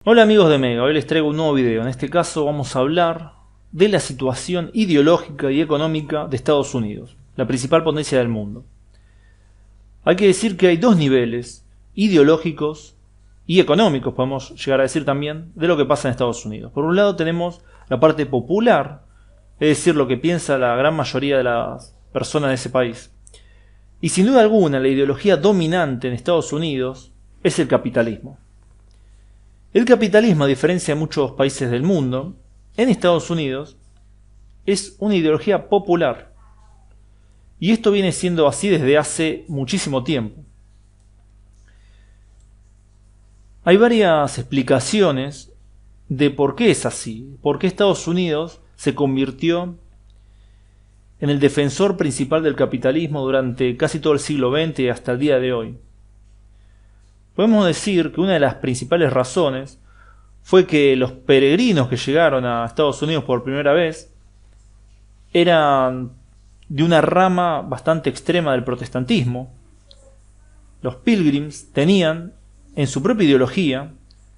Hola amigos de Mega, hoy les traigo un nuevo video. En este caso vamos a hablar de la situación ideológica y económica de Estados Unidos, la principal potencia del mundo. Hay que decir que hay dos niveles, ideológicos y económicos, podemos llegar a decir también, de lo que pasa en Estados Unidos. Por un lado tenemos la parte popular, es decir, lo que piensa la gran mayoría de las personas de ese país. Y sin duda alguna, la ideología dominante en Estados Unidos es el capitalismo. El capitalismo, a diferencia de muchos países del mundo, en Estados Unidos es una ideología popular. Y esto viene siendo así desde hace muchísimo tiempo. Hay varias explicaciones de por qué es así, por qué Estados Unidos se convirtió en el defensor principal del capitalismo durante casi todo el siglo XX y hasta el día de hoy. Podemos decir que una de las principales razones fue que los peregrinos que llegaron a Estados Unidos por primera vez eran de una rama bastante extrema del protestantismo. Los pilgrims tenían en su propia ideología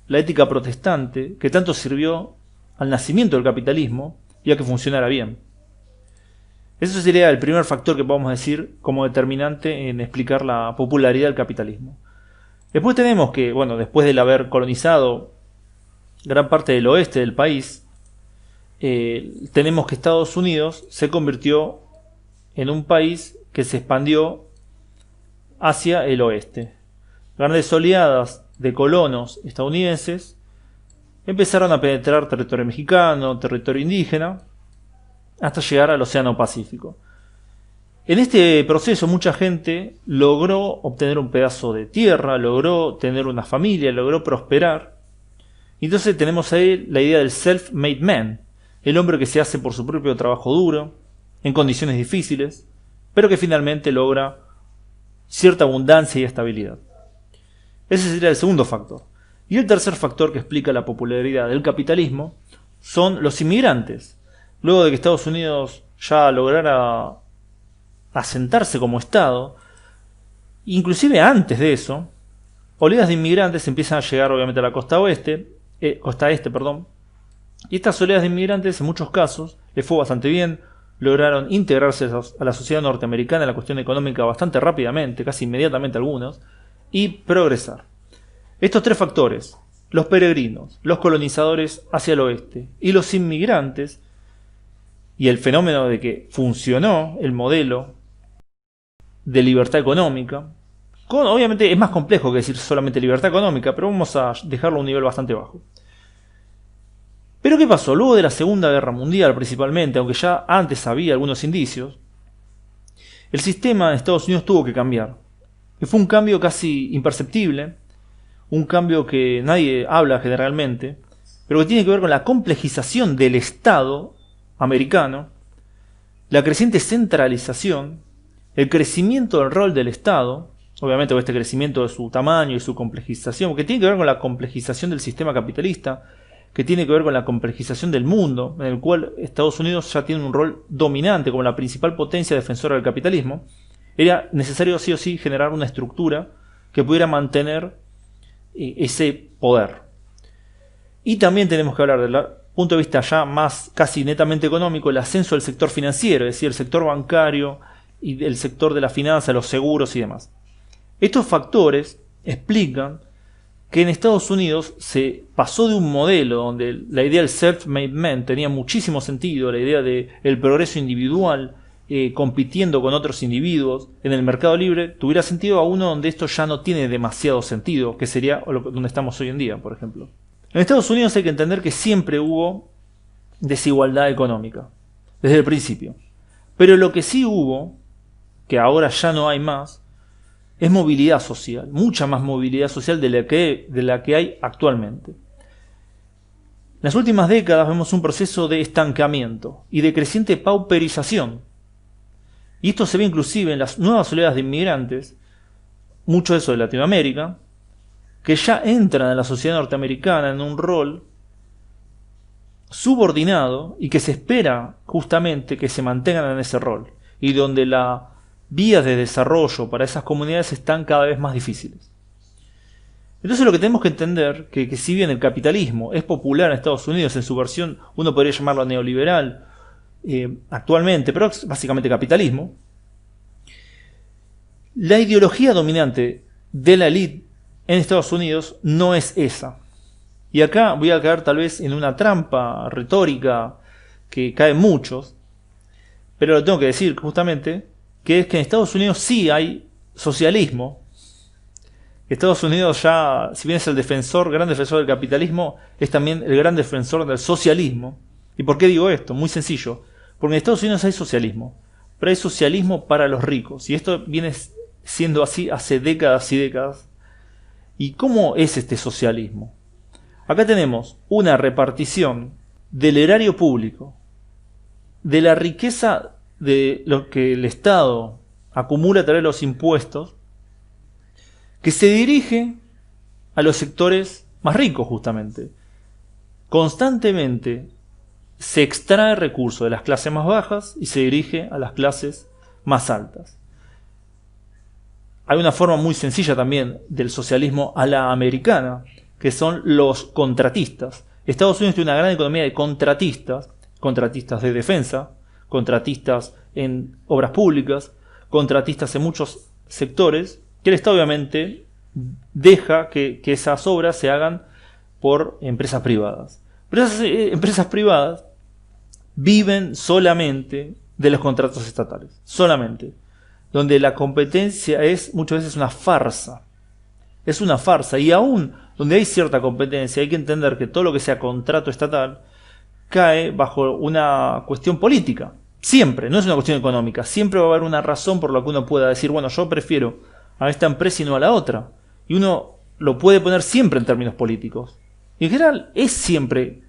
la ética protestante que tanto sirvió al nacimiento del capitalismo y a que funcionara bien. Eso sería el primer factor que podemos decir como determinante en explicar la popularidad del capitalismo. Después tenemos que, bueno, después de haber colonizado gran parte del oeste del país, tenemos que Estados Unidos se convirtió en un país que se expandió hacia el oeste. Grandes oleadas de colonos estadounidenses empezaron a penetrar territorio mexicano, territorio indígena, hasta llegar al Océano Pacífico. En este proceso mucha gente logró obtener un pedazo de tierra, logró tener una familia, logró prosperar. Entonces tenemos ahí la idea del self-made man, el hombre que se hace por su propio trabajo duro, en condiciones difíciles, pero que finalmente logra cierta abundancia y estabilidad. Ese sería el segundo factor. Y el tercer factor que explica la popularidad del capitalismo son los inmigrantes. Luego de que Estados Unidos ya lograra asentarse como Estado, inclusive antes de eso, oleadas de inmigrantes empiezan a llegar obviamente a la costa este, y estas oleadas de inmigrantes en muchos casos les fue bastante bien, lograron integrarse a la sociedad norteamericana en la cuestión económica bastante rápidamente, casi inmediatamente algunos, y progresar. Estos tres factores, los peregrinos, los colonizadores hacia el oeste y los inmigrantes, y el fenómeno de que funcionó el modelo de libertad económica, obviamente es más complejo que decir solamente libertad económica, pero vamos a dejarlo a un nivel bastante bajo. Pero ¿qué pasó? Luego de la Segunda Guerra Mundial principalmente, aunque ya antes había algunos indicios, el sistema de Estados Unidos tuvo que cambiar. Y fue un cambio casi imperceptible, un cambio que nadie habla generalmente, pero que tiene que ver con la complejización del Estado americano, la creciente centralización, el crecimiento del rol del Estado, obviamente con este crecimiento de su tamaño y su complejización, que tiene que ver con la complejización del sistema capitalista, que tiene que ver con la complejización del mundo, en el cual Estados Unidos ya tiene un rol dominante como la principal potencia defensora del capitalismo. Era necesario sí o sí generar una estructura que pudiera mantener ese poder. Y también tenemos que hablar del punto de vista ya más casi netamente económico, el ascenso del sector financiero, es decir, el sector bancario y el sector de la finanza, los seguros y demás. Estos factores explican que en Estados Unidos se pasó de un modelo donde la idea del self-made man tenía muchísimo sentido, la idea del progreso individual, compitiendo con otros individuos en el mercado libre, tuviera sentido a uno donde esto ya no tiene demasiado sentido, que sería donde estamos hoy en día, por ejemplo. En Estados Unidos hay que entender que siempre hubo desigualdad económica, desde el principio. Pero lo que sí hubo, que ahora ya no hay más, es movilidad social, mucha más movilidad social de la que hay actualmente. En las últimas décadas vemos un proceso de estancamiento y de creciente pauperización. Y esto se ve inclusive en las nuevas oleadas de inmigrantes, mucho de eso de Latinoamérica, que ya entran a la sociedad norteamericana en un rol subordinado y que se espera justamente que se mantengan en ese rol, y donde las vías de desarrollo para esas comunidades están cada vez más difíciles. Entonces lo que tenemos que entender, que si bien el capitalismo es popular en Estados Unidos en su versión, uno podría llamarlo neoliberal actualmente, pero es básicamente capitalismo, la ideología dominante de la élite en Estados Unidos no es esa. Y acá voy a caer tal vez en una trampa retórica que caen muchos, pero lo tengo que decir justamente, que es que en Estados Unidos sí hay socialismo. Estados Unidos ya, si bien es el gran defensor del capitalismo, es también el gran defensor del socialismo. ¿Y por qué digo esto? Muy sencillo. Porque en Estados Unidos hay socialismo, pero hay socialismo para los ricos. Y esto viene siendo así hace décadas y décadas. ¿Y cómo es este socialismo? Acá tenemos una repartición del erario público, de la riqueza de lo que el Estado acumula a través de los impuestos, que se dirige a los sectores más ricos justamente. Constantemente se extrae recursos de las clases más bajas y se dirige a las clases más altas. Hay una forma muy sencilla también del socialismo a la americana, que son los contratistas. Estados Unidos tiene una gran economía de contratistas, contratistas de defensa, contratistas en obras públicas, contratistas en muchos sectores, que el Estado obviamente deja que esas obras se hagan por empresas privadas. Pero esas empresas privadas viven solamente de los contratos estatales, solamente. Donde la competencia es muchas veces una farsa. Es una farsa. Y aún donde hay cierta competencia, hay que entender que todo lo que sea contrato estatal cae bajo una cuestión política. Siempre, no es una cuestión económica. Siempre va a haber una razón por la que uno pueda decir, bueno, yo prefiero a esta empresa y no a la otra. Y uno lo puede poner siempre en términos políticos. Y en general es siempre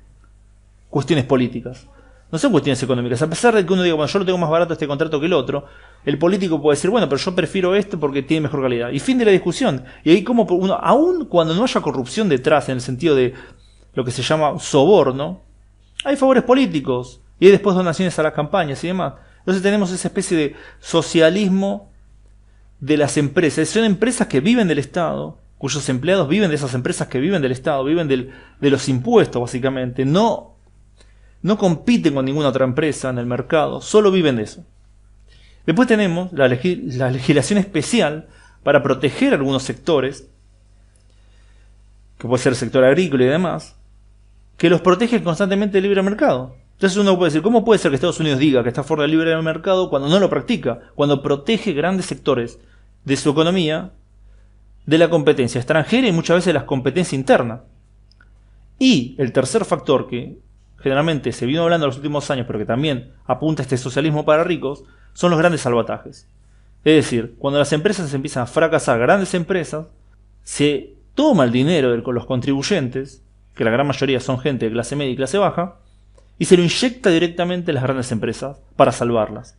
cuestiones políticas. No son cuestiones económicas. A pesar de que uno diga, bueno, yo lo tengo más barato este contrato que el otro, el político puede decir, bueno, pero yo prefiero este porque tiene mejor calidad. Y fin de la discusión. Y ahí como uno, aun cuando no haya corrupción detrás, en el sentido de lo que se llama soborno, hay favores políticos. Y hay después donaciones a las campañas y demás. Entonces tenemos esa especie de socialismo de las empresas. Son empresas que viven del Estado, cuyos empleados viven de esas empresas que viven del Estado, viven de los impuestos básicamente. No compiten con ninguna otra empresa en el mercado, solo viven de eso. Después tenemos la legislación especial para proteger algunos sectores, que puede ser el sector agrícola y demás, que los protege constantemente el libre mercado. Entonces uno puede decir, ¿cómo puede ser que Estados Unidos diga que está fuera del libre mercado cuando no lo practica? Cuando protege grandes sectores de su economía de la competencia extranjera y muchas veces de la competencia interna. Y el tercer factor que generalmente se vino hablando en los últimos años, pero que también apunta a este socialismo para ricos, son los grandes salvatajes. Es decir, cuando las empresas empiezan a fracasar, grandes empresas, se toma el dinero de los contribuyentes, que la gran mayoría son gente de clase media y clase baja, y se lo inyecta directamente a las grandes empresas para salvarlas.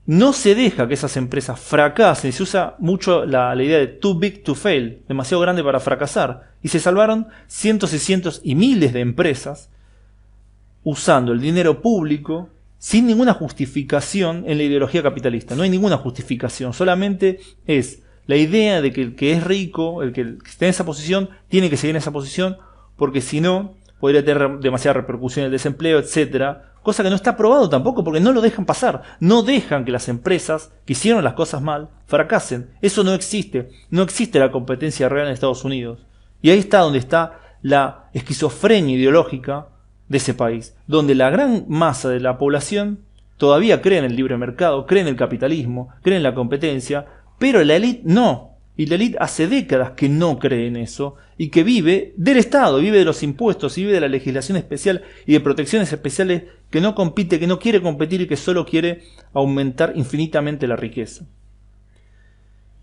No se deja que esas empresas fracasen, y se usa mucho la idea de too big to fail, demasiado grande para fracasar, y se salvaron cientos y cientos y miles de empresas usando el dinero público sin ninguna justificación en la ideología capitalista. No hay ninguna justificación, solamente es la idea de que el que es rico, el que esté en esa posición, tiene que seguir en esa posición, porque si no, podría tener demasiada repercusión en el desempleo, etcétera. Cosa que no está probado tampoco, porque no lo dejan pasar. No dejan que las empresas que hicieron las cosas mal fracasen. Eso no existe. No existe la competencia real en Estados Unidos. Y ahí está donde está la esquizofrenia ideológica de ese país, donde la gran masa de la población todavía cree en el libre mercado, cree en el capitalismo, cree en la competencia, pero la élite no. Y la élite hace décadas que no cree en eso y que vive del Estado, vive de los impuestos, vive de la legislación especial y de protecciones especiales, que no compite, que no quiere competir y que solo quiere aumentar infinitamente la riqueza.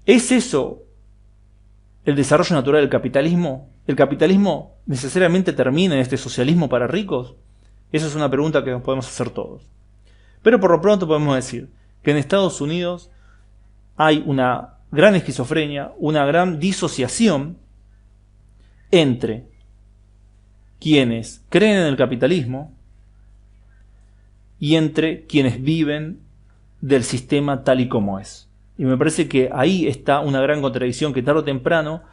¿Es eso el desarrollo natural del capitalismo? ¿El capitalismo necesariamente termina en este socialismo para ricos? Esa es una pregunta que nos podemos hacer todos. Pero por lo pronto podemos decir que en Estados Unidos hay una gran esquizofrenia, una gran disociación entre quienes creen en el capitalismo y entre quienes viven del sistema tal y como es. Y me parece que ahí está una gran contradicción que tarde o temprano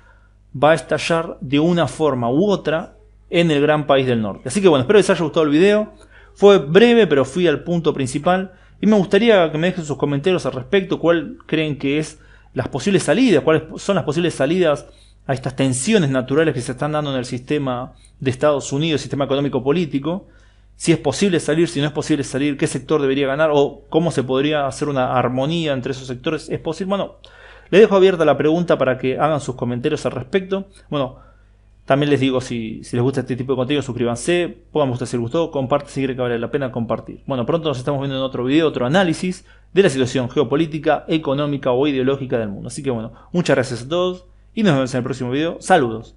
va a estallar de una forma u otra en el gran país del norte. Así que bueno, espero que les haya gustado el video. Fue breve, pero fui al punto principal. Y me gustaría que me dejen sus comentarios al respecto. ¿Cuál creen que es las posibles salidas? ¿Cuáles son las posibles salidas a estas tensiones naturales que se están dando en el sistema de Estados Unidos, sistema económico-político? Si es posible salir, si no es posible salir, qué sector debería ganar o cómo se podría hacer una armonía entre esos sectores. ¿Es posible? Bueno, les dejo abierta la pregunta para que hagan sus comentarios al respecto. Bueno, también les digo, si les gusta este tipo de contenido, suscríbanse, pongan me gusta si les gustó, compartan si creen que vale la pena compartir. Bueno, pronto nos estamos viendo en otro video, otro análisis de la situación geopolítica, económica o ideológica del mundo. Así que bueno, muchas gracias a todos y nos vemos en el próximo video. Saludos.